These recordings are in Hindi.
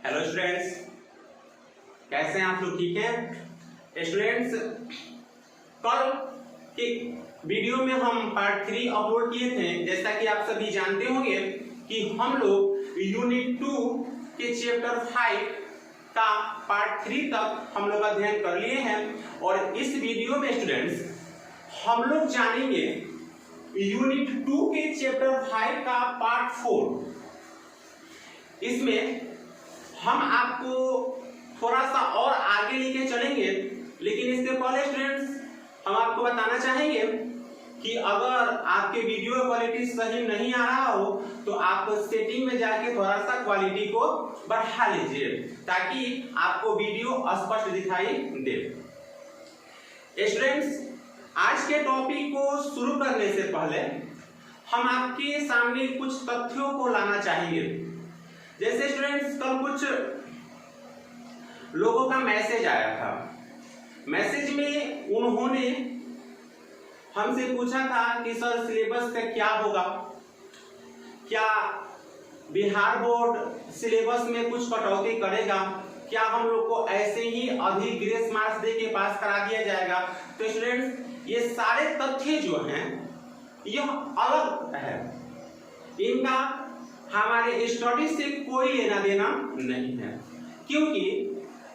हेलो स्टूडेंट्स, कैसे हैं आप लोग? ठीक हैं स्टूडेंट्स? कल के वीडियो में हम पार्ट 3 अपलोड किए थे। जैसा कि आप सभी जानते होंगे कि हम लोग यूनिट 2 के चैप्टर 5 का पार्ट 3 तक हम लोग अध्ययन कर लिए हैं और इस वीडियो में स्टूडेंट्स हम लोग जानेंगे यूनिट 2 के चैप्टर 5 का पार्ट 4। इसमें हम आपको थोड़ा सा और आगे लेके चलेंगे, लेकिन इससे पहले स्टूडेंट्स हम आपको बताना चाहेंगे कि अगर आपके वीडियो क्वालिटी सही नहीं आ रहा हो तो आप सेटिंग में जाके थोड़ा सा क्वालिटी को बढ़ा लीजिए ताकि आपको वीडियो स्पष्ट दिखाई दे। स्टूडेंट्स, आज के टॉपिक को शुरू करने से पहले हम आपके सामने कुछ तथ्यों को लाना चाहेंगे। जैसे स्टूडेंट्स कल कुछ लोगों का मैसेज आया था। मैसेज में उन्होंने हमसे पूछा था कि सर सिलेबस का क्या होगा, क्या बिहार बोर्ड सिलेबस में कुछ कटौती करेगा, क्या हम लोग को ऐसे ही अधिक ग्रेस मार्क्स दे के पास करा दिया जाएगा। तो स्टूडेंट्स ये सारे तथ्य जो हैं यह अलग है, इनका हमारे स्टडी से कोई लेना देना नहीं है। क्योंकि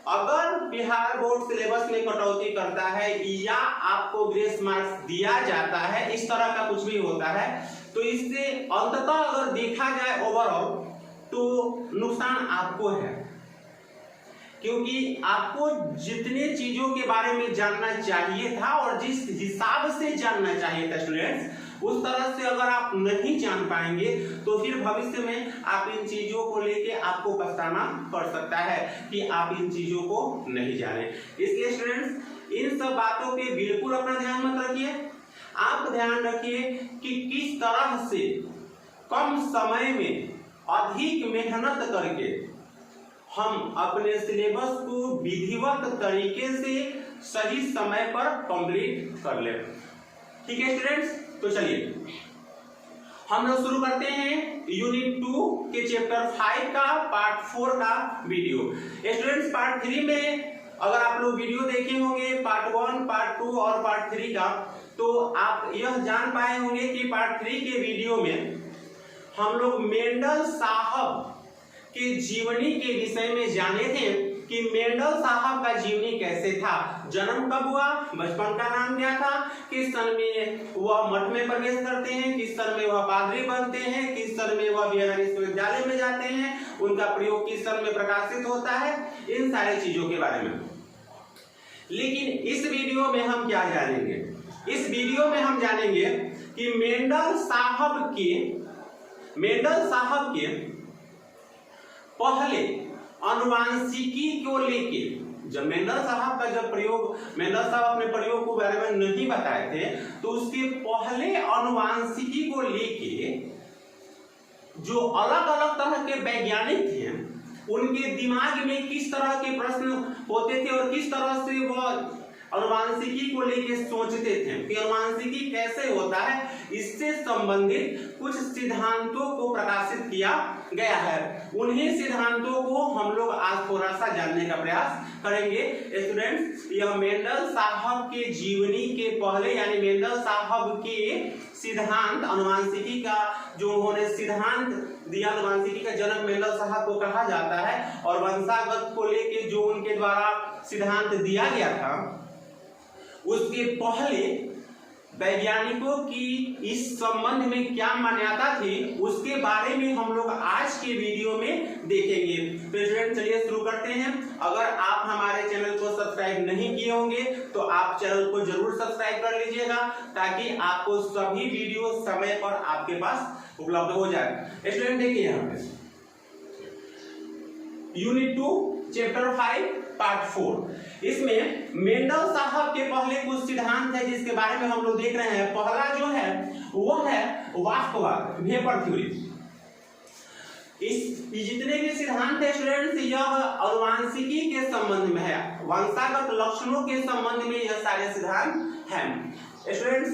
अगर बिहार बोर्ड सिलेबस में कटौती करता है या आपको ग्रेस मार्क्स दिया जाता है, इस तरह का कुछ भी होता है, तो इससे अंततः अगर देखा जाए ओवरऑल तो नुकसान आपको है। क्योंकि आपको जितने चीजों के बारे में जानना चाहिए था और जिस हिसाब से जानना चाहिए था स्टूडेंट्स, उस तरह से अगर आप नहीं जान पाएंगे तो फिर भविष्य में आप इन चीजों को लेके आपको पछताना पड़ सकता है कि आप इन चीजों को नहीं जाने। इसलिए स्टूडेंट्स इन सब बातों पे बिल्कुल अपना ध्यान मत रखिए। आप ध्यान रखिए कि किस तरह से कम समय में अधिक मेहनत करके हम अपने सिलेबस को विधिवत तरीके से सही समय पर कंप्लीट कर ले। ठीक है स्टूडेंट्स, तो चलिए हम लोग शुरू करते हैं यूनिट 2 के चैप्टर 5 का पार्ट 4 का वीडियो। स्टूडेंट्स पार्ट 3 में अगर आप लोग वीडियो देखे होंगे पार्ट 1, पार्ट 2 और पार्ट 3 का, तो आप यह जान पाए होंगे कि पार्ट 3 के वीडियो में हम लोग मेंडल साहब के जीवनी के विषय में जाने थे कि मेंडल साहब का जीवनी कैसे था, जन्म कब हुआ, बचपन का नाम क्या था, किस सन में वह मठ में प्रवेश करते हैं, किस सन में वह पादरी बनते हैं, किस सन में वह वियना विश्वविद्यालय में जाते हैं, उनका प्रयोग किस सन में प्रकाशित होता है, इन सारी चीजों के बारे में। लेकिन इस वीडियो में हम क्या जानेंगे? इस वीडियो में हम जानेंगे कि मेंडल साहब के पहले अनुवांशिकी को लेके, जब मेंडल साहब अपने प्रयोग को बारे में नहीं बताए थे, तो उसके पहले अनुवांशिकी को लेके जो अलग अलग तरह के वैज्ञानिक थे उनके दिमाग में किस तरह के प्रश्न होते थे और किस तरह से वह अनुवांशिकी को लेके सोचते थे कि अनुवांशिकी कैसे होता है, इससे संबंधित कुछ सिद्धांतों को प्रकाशित किया गया है। उन्हीं सिद्धांतों को हम लोग आज थोड़ा सा जानने का प्रयास करेंगे। स्टूडेंट्स यह मेंडल साहब के जीवनी के पहले यानी मेंडल साहब के सिद्धांत अनुवांशिकी का जो उन्होंने सिद्धांत दिया, अनुवांशिकी का जनक मेंडल साहब को कहा जाता है, और वंशागत को लेके जो उनके द्वारा सिद्धांत दिया गया था उसके पहले वैज्ञानिकों की इस संबंध में क्या मान्यता थी उसके बारे में हम लोग आज के वीडियो में देखेंगे। तो स्टूडेंट चलिए शुरू करते हैं। अगर आप हमारे चैनल को सब्सक्राइब नहीं किए होंगे तो आप चैनल को जरूर सब्सक्राइब कर लीजिएगा ताकि आपको सभी वीडियो समय पर आपके पास उपलब्ध हो जाए। स्टूडेंट देखिए यहाँ पे यूनिट 2 चैप्टर 5 पार्ट 4, इसमें मेंडल साहब के पहले कुछ सिद्धांत है जिसके बारे में हम लोग देख रहे हैं। पहला जो है वो है वास्तववाद, वेपर थ्योरी। इस जितने भी सिद्धांत है स्टूडेंट्स यह अनुवांशिकी के संबंध में है, वंशागत लक्षणों के संबंध में यह सारे सिद्धांत हैं। स्टूडेंट्स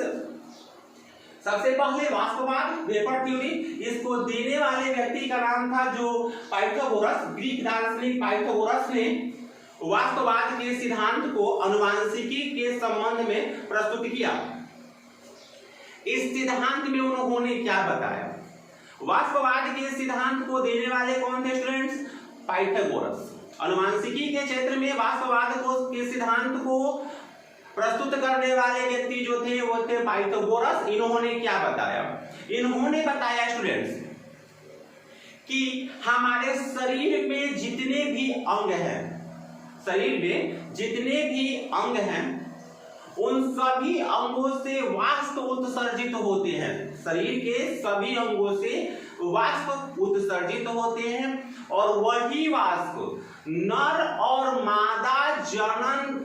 सबसे पहले वास्तववाद वेपर थ्योरी, इसको देने वाले व्यक्ति का नाम था जो पाइथागोरस, ग्रीक दार्शनिक पाइथागोरस ने वास्तववाद के सिद्धांत को अनुवांशिकी के संबंध में प्रस्तुत किया। इस सिद्धांत में उन्होंने क्या बताया? वास्तववाद के सिद्धांत को देने वाले कौन थे स्टूडेंट्स? पाइथागोरस। अनुवांशिकी के क्षेत्र में वास्तववाद के सिद्धांत को प्रस्तुत करने वाले व्यक्ति जो थे वो थे पाइथागोरस। इन्होंने क्या बताया? इन्होंने बताया स्टूडेंट्स कि हमारे शरीर में जितने भी अंग हैं, शरीर में जितने भी अंग हैं उन सभी अंगों से वाष्प उत्सर्जित होते हैं। शरीर के सभी अंगों से वाष्प उत्सर्जित होते हैं और वही वाष्प नर और मादा जनन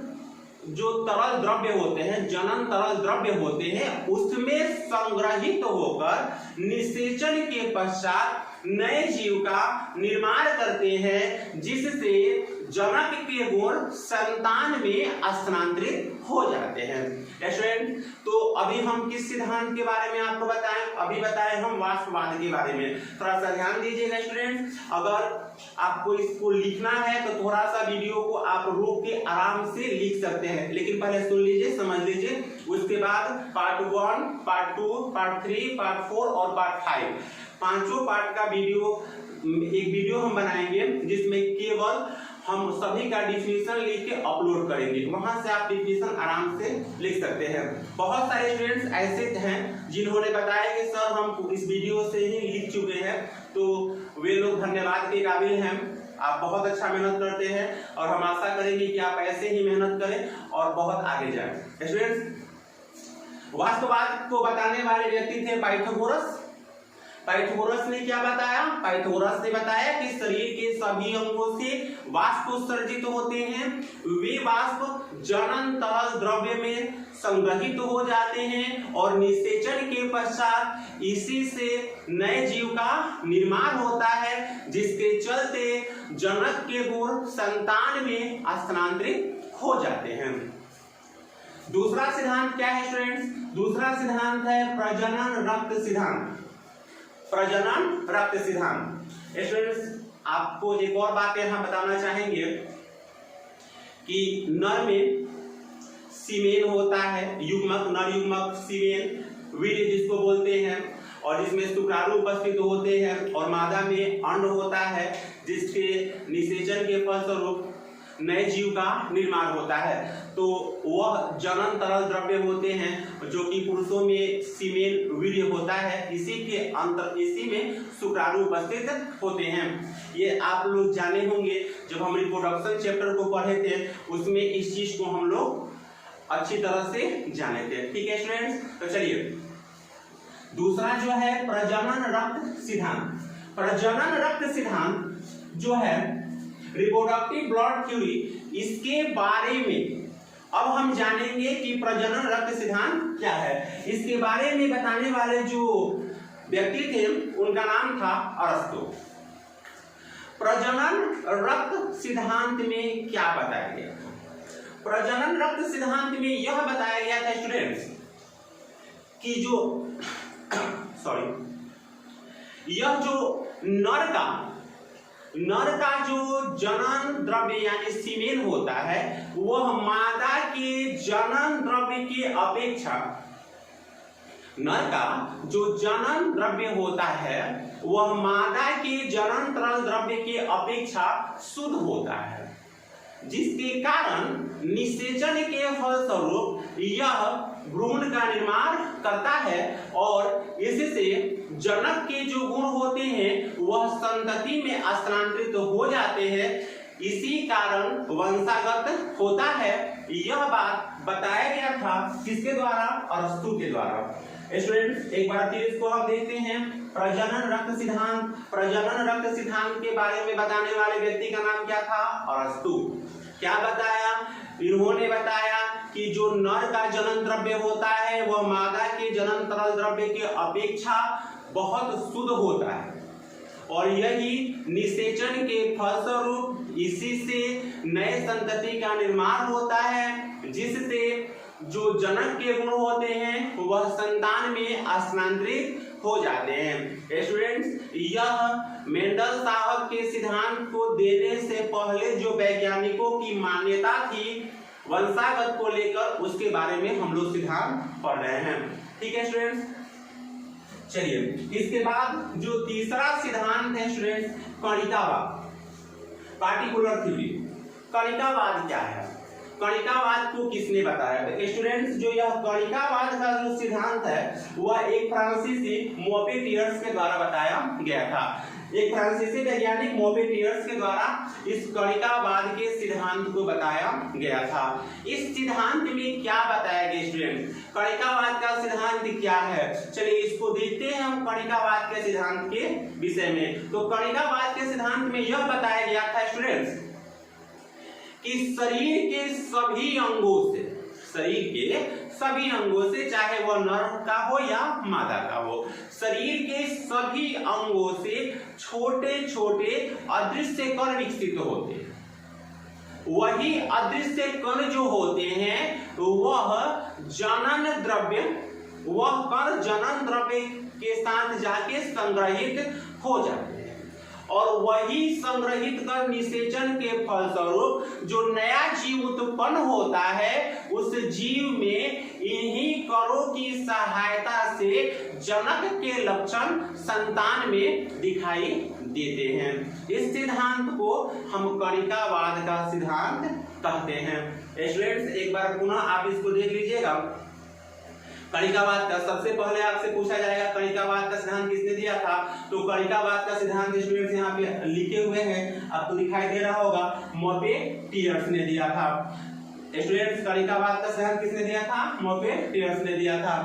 जो तरल द्रव्य होते हैं, जनन तरल द्रव्य होते हैं, उसमें संग्रहित होकर निषेचन के पश्चात नए जीव का निर्माण करते हैं, जिससे जनक के गुण संतान में स्थानांतरित हो जाते हैं। स्टूडेंट, तो अभी हम किस सिद्धांत के बारे में आपको बताएं? अभी बताएं हम वाष्पवाद के बारे में। थोड़ा सा ध्यान दीजिएगा स्टूडेंट, अगर आपको इसको लिखना है तो थोड़ा सा वीडियो को आप रोक के आराम से लिख सकते हैं, लेकिन पहले सुन लीजिए, समझ लीजिए। उसके बाद पार्ट 1, पार्ट 2, पार्ट 3, पार्ट 4 और पार्ट 5, पांचों पार्ट का एक वीडियो हम बनाएंगे जिसमें केवल हम सभी का डिफिनीशन लिख के अपलोड करेंगे। वहां से आप डिफिनीशन आराम से लिख सकते हैं। बहुत सारे स्टूडेंट्स ऐसे हैं जिन्होंने बताया कि सर हम इस वीडियो से ही लिख चुके हैं, तो वे लोग धन्यवाद के काबिल हैं। आप बहुत अच्छा मेहनत करते हैं और हम आशा करेंगे कि आप ऐसे ही मेहनत करें और बहुत आगे जाएं। स्टूडेंट्स, वास्तववाद को बताने वाले व्यक्ति थे पाइथागोरस। पाइथागोरस ने क्या बताया? पाइथागोरस ने बताया कि शरीर के सभी अंगों से वाष्प उत्सर्जित होते हैं, वे वाष्प जनन तरल द्रव्य में संग्रहित हो जाते हैं और निषेचन के पश्चात इसी से नए जीव का निर्माण होता है, जिसके चलते जनक के गुण संतान में स्थानांतरित हो जाते हैं। दूसरा सिद्धांत क्या है स्टूडेंट्स? दूसरा सिद्धांत है प्रजनन रक्त सिद्धांत। प्रजनन रक्त सिद्धांत। स्टूडेंट्स, आपको एक और बात यहाँ बताना चाहेंगे कि नर में सीमेन होता है, युग्मक, नर युग्मक, सीमेन, वीर्य जिसको बोलते हैं, और जिसमें शुक्राणु उपस्थित होते हैं, और मादा में अंड होता है जिसके निषेचन के फलस्वरूप नए जीव का निर्माण होता है। तो वह जनन तरल द्रव्य होते हैं जो कि पुरुषों में सीमेन वीर्य होता है, इसी में शुक्राणु उपस्थित होते हैं। ये आप लोग जाने होंगे, जब हम रिप्रोडक्शन चैप्टर को पढ़े थे उसमें इस चीज को हम लोग अच्छी तरह से जाने थे। ठीक है स्टूडेंट्स, तो चलिए दूसरा जो है प्रजनन रक्त सिद्धांत। प्रजनन रक्त सिद्धांत जो है रिप्रोडक्टिव ब्लड थ्योरी, इसके बारे में अब हम जानेंगे कि प्रजनन रक्त सिद्धांत क्या है। इसके बारे में बताने वाले जो व्यक्ति थे उनका नाम था अरस्तु। प्रजनन रक्त सिद्धांत में क्या बताया गया? प्रजनन रक्त सिद्धांत में यह बताया गया था स्टूडेंट्स कि यह जो नर का जो जनन द्रव्य यानी सीमेन होता है, वह मादा के जनन द्रव्य की अपेक्षा, नर का जो जनन द्रव्य होता है वह मादा के जनन तरल द्रव्य की अपेक्षा शुद्ध होता है, जिसके कारण निषेचन के फलस्वरूप यह भ्रूण का निर्माण करता है और इससे जनक के जो गुण होते हैं वह संतति में स्थानांतरित हो जाते हैं, इसी कारण वंशागत होता है। यह बात बताया गया था किसके द्वारा? अरस्तु के द्वारा। स्टूडेंट्स, एक बार फिर इसको हम देखते हैं। प्रजनन रक्त सिद्धांत। प्रजनन रक्त सिद्धांत के बारे में बताने वाले व्यक्ति का नाम क्या था? अरस्तु। क्या बताया? इन्होंने बताया कि जो नर का जनन द्रव्य होता है वह मादा के जनन तरल द्रव्य की अपेक्षा बहुत शुद्ध होता है और यही निषेचन के फलस्वरूप इसी से नए संतति का निर्माण होता है, जिससे जो जनक के गुण होते हैं वह संतान में स्थानांतरित हो जाते हैं। स्टूडेंट्स, यह मेंडल साहब के सिद्धांत को देने से पहले जो वैज्ञानिकों की मान्यता थी वंशागत को लेकर, उसके बारे में हम लोग सिद्धांत पढ़ रहे हैं। ठीक है स्टूडेंट्स, चलिए इसके बाद जो तीसरा सिद्धांत है स्टूडेंट्स, कणिकावाद, पार्टिकुलर थ्योरी। कणिकावाद क्या है? कणिकावाद को किसने बताया? तो स्टूडेंट्स, जो यह कणिकावाद का जो सिद्धांत है वह एक फ्रांसीसी मोपेटियर्स के द्वारा बताया गया था। एक फ्रांसीसी वैज्ञानिक मोपेटियर्स के द्वारा इस कणिकावाद के सिद्धांत को बताया गया था। इस सिद्धांत में क्या बताया गया स्टूडेंट? कणिकावाद का सिद्धांत क्या है? चलिए इसको देखते हैं हम कणिकावाद के सिद्धांत के विषय में। तो कणिकावाद के सिद्धांत में यह बताया गया था स्टूडेंट्स कि शरीर के सभी अंगों से, शरीर के सभी अंगों से, चाहे वह नर का हो या मादा का हो, शरीर के सभी अंगों से छोटे छोटे अदृश्य कण विकसित होते हैं। वही अदृश्य कण जो होते हैं वह जनन द्रव्य, वह कण जनन द्रव्य के साथ जाके संग्रहित हो जाते हैं और वही संग्रहित कर निषेचन के फलस्वरूप जो नया जीव उत्पन्न होता है उस जीव में इन्हीं कणों की सहायता से जनक के लक्षण संतान में दिखाई देते हैं। इस सिद्धांत को हम कणिकावाद का सिद्धांत कहते हैं। स्टूडेंट्स, एक बार पुनः आप इसको देख लीजिएगा। कणिकावाद का सबसे पहले आपसे पूछा जाएगा कणिकावाद का सिद्धांत किसने दिया था? तो कणिकावाद का सिद्धांत स्टूडेंट्स यहाँ पे लिखे हुए हैं, आपको दिखाई दे रहा होगा, मोपेटियर्स ने दिया था। स्टूडेंट्स, कणिकावाद का सिद्धांत किसने दिया था? मोपेटियर्स ने दिया था।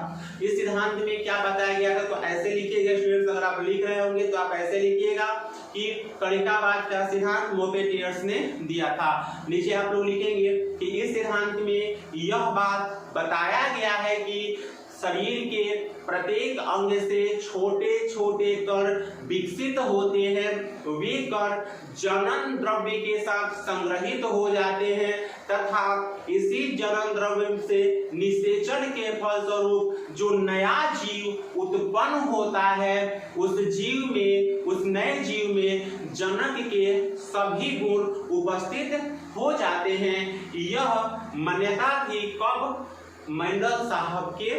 इस सिद्धांत में क्या बताया गया था? तो ऐसे लिखिएगा स्टूडेंट्स, अगर आप लिख रहे होंगे तो आप ऐसे लिखिएगा कि कणिकावाद का सिद्धांत मोपेटियर्स ने दिया था। नीचे आप लोग लिखेंगे कि इस सिद्धांत में यह बात बताया गया है कि शरीर के प्रत्येक अंग से छोटे छोटे कण विकसित होते हैं। वे कण जनन द्रव्य के साथ संग्रहित हो जाते हैं तथा इसी जनन द्रव्य से निषेचन के फलस्वरूप जो नया जीव उत्पन्न होता है उस जीव में, उस नए जीव में जनक के सभी गुण उपस्थित हो जाते हैं। यह मान्यता थी कब? मेंडल साहब के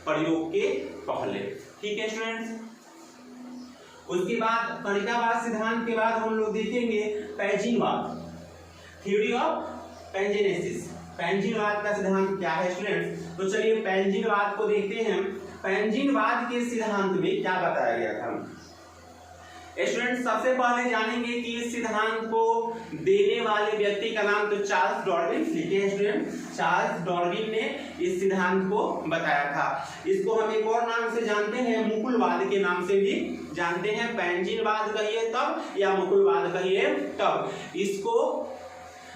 प्रयोग के पहले। ठीक है स्टूडेंट्स, उसके बाद कणिकावाद सिद्धांत के बाद हम लोग देखेंगे पैजिनवाद, थ्योरी ऑफ पैंजिनेसिस। पैंजिनवाद का सिद्धांत क्या है स्टूडेंट्स? तो चलिए पैंजिनवाद को देखते हैं। पैंजिनवाद के सिद्धांत में क्या बताया गया था? स्टूडेंट, सबसे पहले जानेंगे कि इस सिद्धांत को देने वाले व्यक्ति का नाम तो चार्ल्स डार्विन। लिखिए स्टूडेंट, चार्ल्स डार्विन ने इस सिद्धांत को बताया था। इसको हम एक और नाम से जानते हैं, मुकुलवाद के नाम से भी जानते हैं। पैंजिनवाद कहिए तब या मुकुलवाद कहिए तब। इसको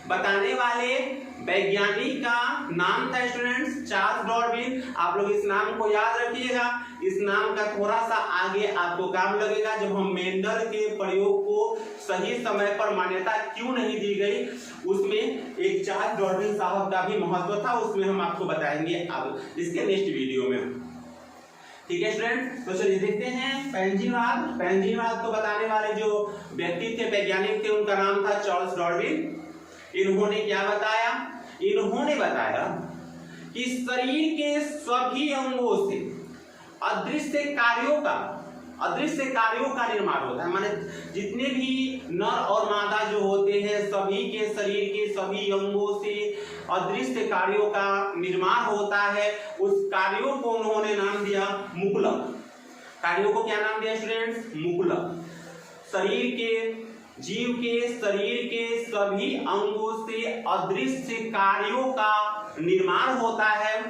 बताने वाले वैज्ञानिक का नाम था स्टूडेंट्स चार्ल्स डार्विन। आप लोग इस नाम को याद रखिएगा। इस नाम का थोड़ा सा आगे आपको काम लगेगा जब हम मेंडल के प्रयोग को सही समय पर मान्यता क्यों नहीं दी गई, उसमें एक चार्ल्स डार्विन साहब का भी महत्व था, उसमें हम आपको बताएंगे अब इसके नेक्स्ट वीडियो में। ठीक है स्टूडेंट, तो चलिए देखते हैं पैंजिनवाद। पैंजिनवाद को बताने वाले जो व्यक्ति थे, वैज्ञानिक थे, उनका नाम था चार्ल्स डार्विन। इन्होंने क्या बताया? इन्होंने बताया कि शरीर के सभी अंगों से अदृश्य कार्यों का निर्माण होता है। माने जितने भी नर और मादा जो होते हैं सभी के शरीर के सभी अंगों से अदृश्य कार्यों का निर्माण होता है। उस कार्यों को उन्होंने नाम दिया मुकुलक। कार्यों को क्या नाम दिया स्टूडेंट्स? मुकुलक। शरीर के, जीव के शरीर के सभी अंगों से अदृश्य कार्यों का निर्माण होता है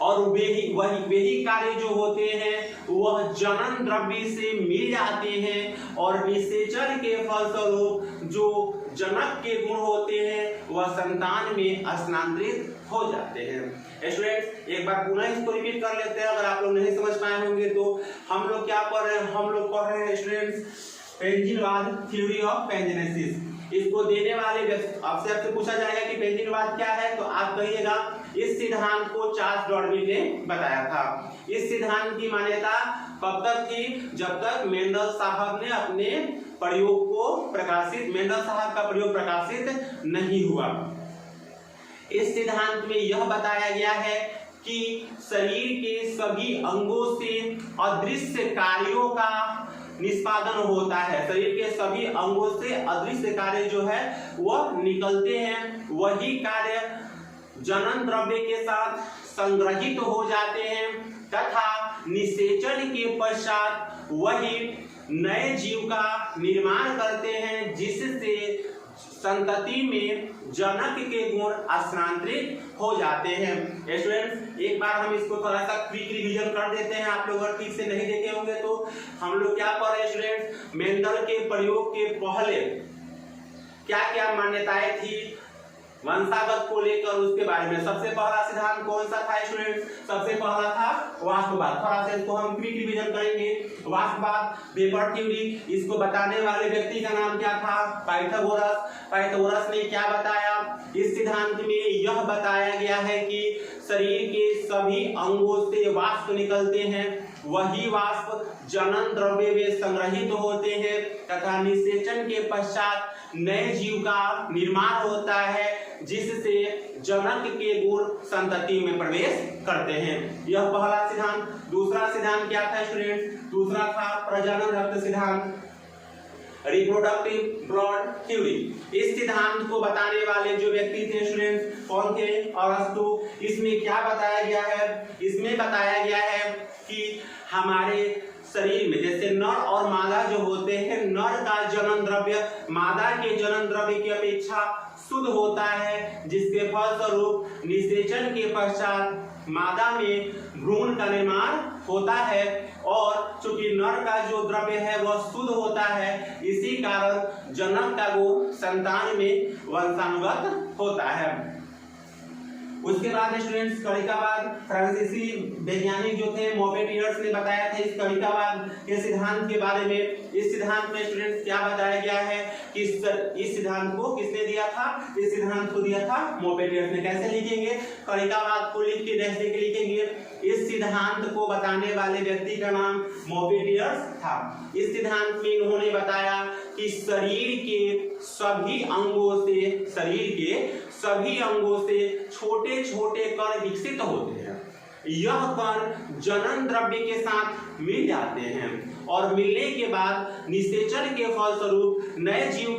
और वही कार्य जो होते हैं वह जनन द्रव्य से मिल जाते हैं और निषेचन के फलस्वरूप जो जनक के गुण होते हैं वह संतान में स्थानांतरित हो जाते हैं। स्टूडेंट्स, एक बार पुनः इसको रिपीट कर लेते हैं, अगर आप लोग नहीं समझ पाए होंगे तो। हम लोग क्या पढ़ रहे हैं? हम लोग पढ़ रहे हैं स्टूडेंट्स पैंजिनवाद, थ्योरी ऑफ पैंजिनेसिस। इसको देने वाले आपसे पूछा जाएगा कि पैंजिनवाद क्या है, तो आप कहिएगा इस सिद्धांत को चार्ल्स डार्विन ने बताया था। इस सिद्धांत की मान्यता कब तक थी? जब तक मेंडल साहब ने अपने प्रयोग को प्रकाशित, मेंडल साहब का प्रयोग प्रकाशित नहीं हुआ। इस सिद्धांत में यह बताया गया है कि शरीर के सभी अंगों से अदृश्य कार्यों का निष्पादन होता है। शरीर के सभी अंगों से अदृश्य कार्य जो है वह निकलते हैं। वही कार्य जनन द्रव्य के साथ संग्रहित हो जाते हैं तथा निषेचन के पश्चात वही नए जीव का निर्माण करते हैं, जिससे संतति में जनक के गुण स्थानांतरित हो जाते हैं। स्टूडेंट्स, एक बार हम इसको थोड़ा सा क्विक रिवीजन कर देते हैं। आप लोग अगर ठीक से नहीं देखे होंगे तो हम लोग क्या पढ़ रहे हैं स्टूडेंट्स? मेंडल के प्रयोग के पहले क्या क्या मान्यताएं थी वंशागत को लेकर, उसके बारे में। सबसे पहला सिद्धांत कौन सा था स्टूडेंट्स? सबसे पहला था वास्तववाद। थोड़ा सा इसको हम क्विक रिवीजन करेंगे। वास्तववाद, वेपर थ्योरी, इसको बताने वाले व्यक्ति का नाम क्या था? पाइथागोरस। पाइथागोरस ने क्या बताया? इस सिद्धांत में यह बताया गया है कि शरीर के सभी अंगों से वाष्प निकलते हैं। वही वाष्प जनन द्रव्य में संग्रहित होते हैं तथा निषेचन के पश्चात नए जीव का निर्माण होता है, जिससे जनक के गुण संतति में प्रवेश करते हैं। यह पहला सिद्धांत। दूसरा सिद्धांत क्या था स्टूडेंट्स? दूसरा था प्रजनन रक्त सिद्धांत, रिप्रोडक्टिव ब्लड थ्योरी। इस सिद्धांत को बताने वाले जो व्यक्ति थे स्टूडेंट्स कौन थे? अरस्तु। इसमें क्या बताया गया है? इसमें बताया गया है कि हमारे शरीर में जैसे नर और मादा जो होते हैं, नर का जनन द्रव्य मादा के जनन द्रव्य की अपेक्षा शुद्ध होता है, जिसके फलस्वरूप निषेचन के पश्चात मादा में भ्रूण का निर्माण होता है। और चूंकि नर का जो द्रव्य है वह शुद्ध होता है, इसी कारण जनक का गुण संतान में वंशानुगत होता है। उसके बाद स्टूडेंट्स कणिकावाद, फ्रांसीसी वैज्ञानिक जो थे मोपेटियर्स ने बताया था इस कणिकावाद के सिद्धांत के बारे में। इस सिद्धांत में स्टूडेंट्स क्या बताया गया है कि इस सिद्धांत को किसने दिया था? इस सिद्धांत को दिया था मोपेटियर्स ने। कैसे लिखेंगे? कणिकावाद को लिख के कैसे लिखेंगे? इस सिद्धांत को बताने वाले व्यक्ति का नाम मोपेटियर्स था। इस सिद्धांत में इन्होंने बताया कि शरीर के सभी अंगों से छोटे छोटे कण विकसित होते हैं। यह कण जनन द्रव्य के साथ मिल जाते हैं और मिलने के बाद निषेचन के फलस्वरूप नए जीव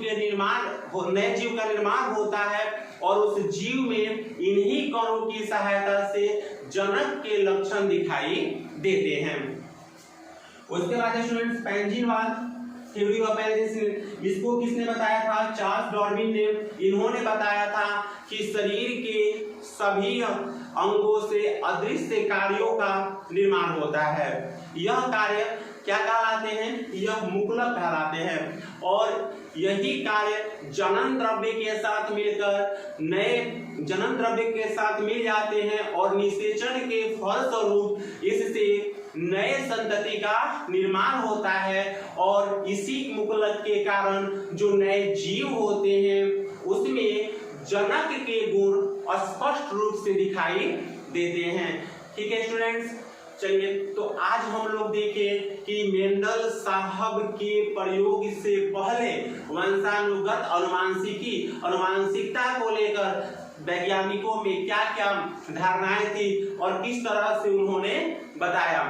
का निर्माण होता है और उस जीव में इन्हीं कणों की सहायता से जनक के लक्षण दिखाई देते हैं। उसके बाद स्टूडेंट्स पेंजिनवाद, थ्योरी ऑफ पेंजिन, इसको किसने बताया था? चार्ल्स डार्विन ने। इन्होंने बताया था कि शरीर के सभी अंगों से अदृश्य कार्यों का निर्माण होता है। यह कार्य क्या कहलाते हैं? यह मुक्लक कहलाते हैं और यही कार्य जनन द्रव्य के साथ मिलकर नए जनन द्रव्य के साथ मिल जाते हैं और निषेचन के फलस्वरूप इससे नए संतति का निर्माण होता है और इसी मुक्लक के कारण जो नए जीव होते हैं उसमें जनक के गुण स्पष्ट रूप से दिखाई देते हैं। ठीक है स्टूडेंट्स, चलिए तो आज हम लोग देखें कि मेंडल साहब के प्रयोग से पहले वंशानुगत अनुवांशिकता को लेकर वैज्ञानिकों में क्या क्या धारणाएं थी और किस तरह से उन्होंने बताया।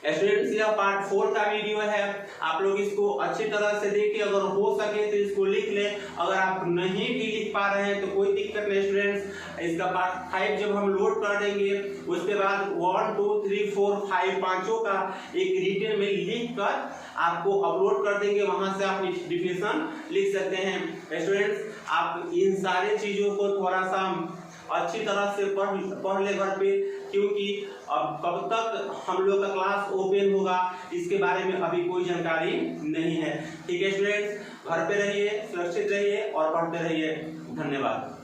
स्टूडेंट्स, यह पार्ट 4 का वीडियो है। आप लोग इसको अच्छी तरह से देखिए, अगर हो सके तो इसको लिख लें। अगर आप नहीं भी लिख पा रहे हैं तो कोई दिक्कत नहीं स्टूडेंट्स। इसका पार्ट 5 जब हम लोड कर देंगे उसके बाद 1 2 3 4 5 पांचों का एक रिटन में लिख कर आपको अपलोड कर देंगे, वहां से आप डिफिनेशन लिख सकते हैं। स्टूडेंट्स, आप इन सारी चीजों को थोड़ा सा अच्छी तरह से पढ़ ले घर पे, क्योंकि अब कब तक हम लोग का क्लास ओपन होगा इसके बारे में अभी कोई जानकारी नहीं है। ठीक है स्टूडेंट्स, घर पे रहिए, सुरक्षित रहिए और पढ़ते रहिए। धन्यवाद।